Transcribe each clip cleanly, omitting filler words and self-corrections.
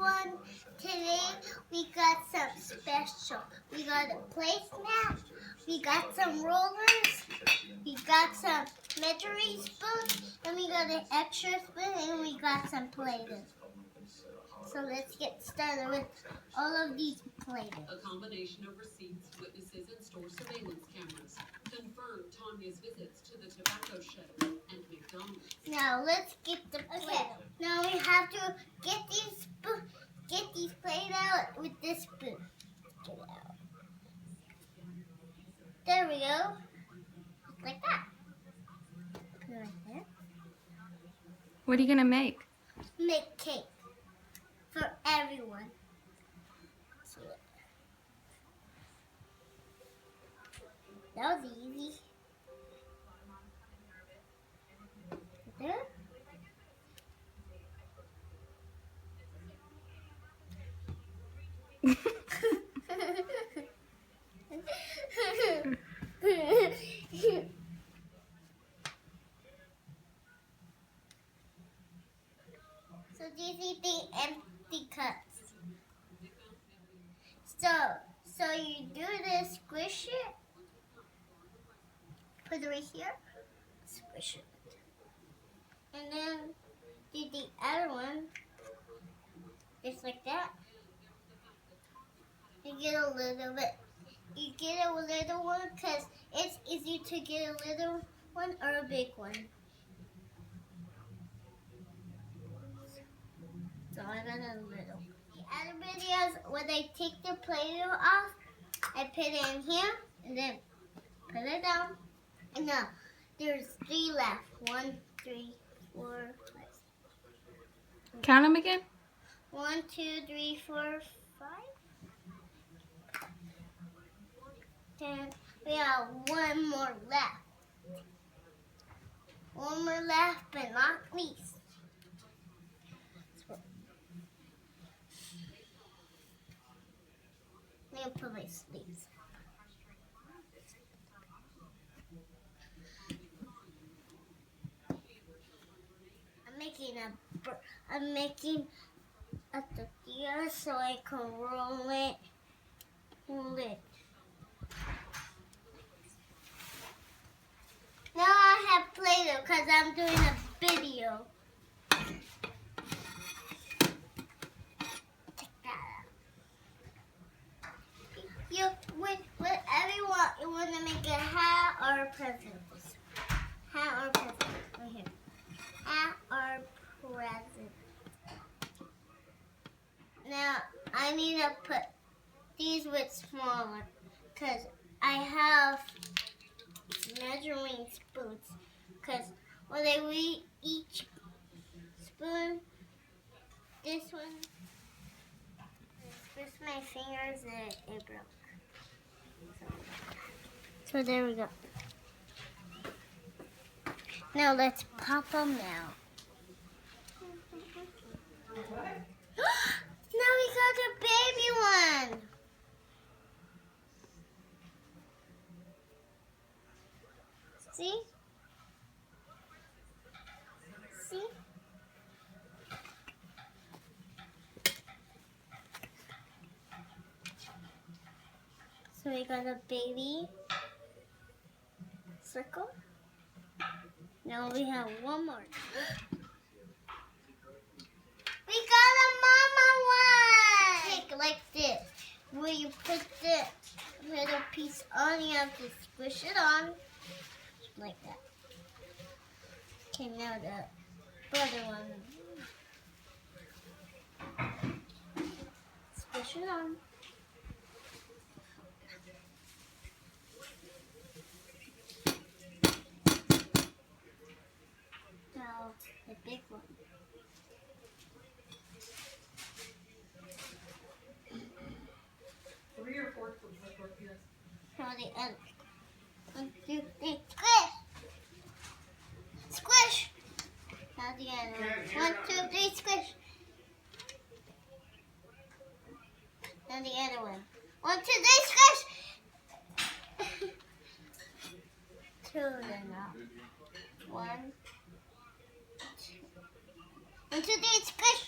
everyone. Today we got some special. We got a placemat, we got some rollers, we got some measuring spoons, and we got an extra spoon, and we got some Play-Doh. So let's get started with all of these Play-Doh. A combination of receipts, witnesses, and store surveillance cameras confirmed Tanya's visits to the tobacco shed and McDonald's. Now let's get the Play-Doh. Okay. Now we have to get these Play-Doh with this spoon. Get it out. There we go. Just like that. Put it right there. What are you gonna make? Make cake for everyone. That was easy. There. So these are the empty cups. So you do this, squish it, put it right here, squish it, and then do the other one, just like that. You get a little bit. You get a little one because it's easy to get a little one or a big one. So I got a little. The other videos, when I take the Play-Doh off, I put it in here and then put it down. And now there's 3 left. 1, 3, 4, 5. Count them again? 1, 2, 3, 4, 5. 10. We have 1 more left. 1 more left, but not least. I'm going to put my sleeves. I'm making a tortilla so I can roll it. Now I have Play-Doh because I'm doing a video. Whatever you want. You want to make a hat or a present? Hat or present? Right here. Hat or present. Now I need to put these with smaller because I have measuring spoons. Because when I weigh each spoon, this one, just my fingers and it broke. So there we go. Now let's pop them out. Now we got a baby one. See? See? So we got a baby circle. Now we have one more. We got a mama one! Take like this. Where you put the little piece on, you have to squish it on. Like that. Okay, now the other one. Squish it on. Now the big one. Now the other. 1, 2, 3, squish! Squish! Now the other one. 1, 2, 3, squish! Now the other one. 1, 2, 3, squish! 2 then up. 1, 2. 1, 2, 3, squish!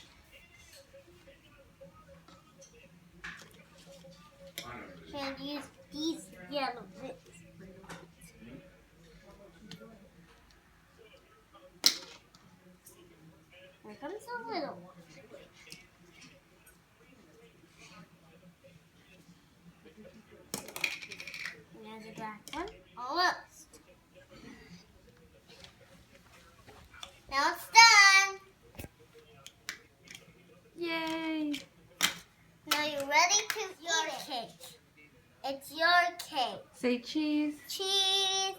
ready to eat it. Cake. It's your cake. Say cheese. Cheese.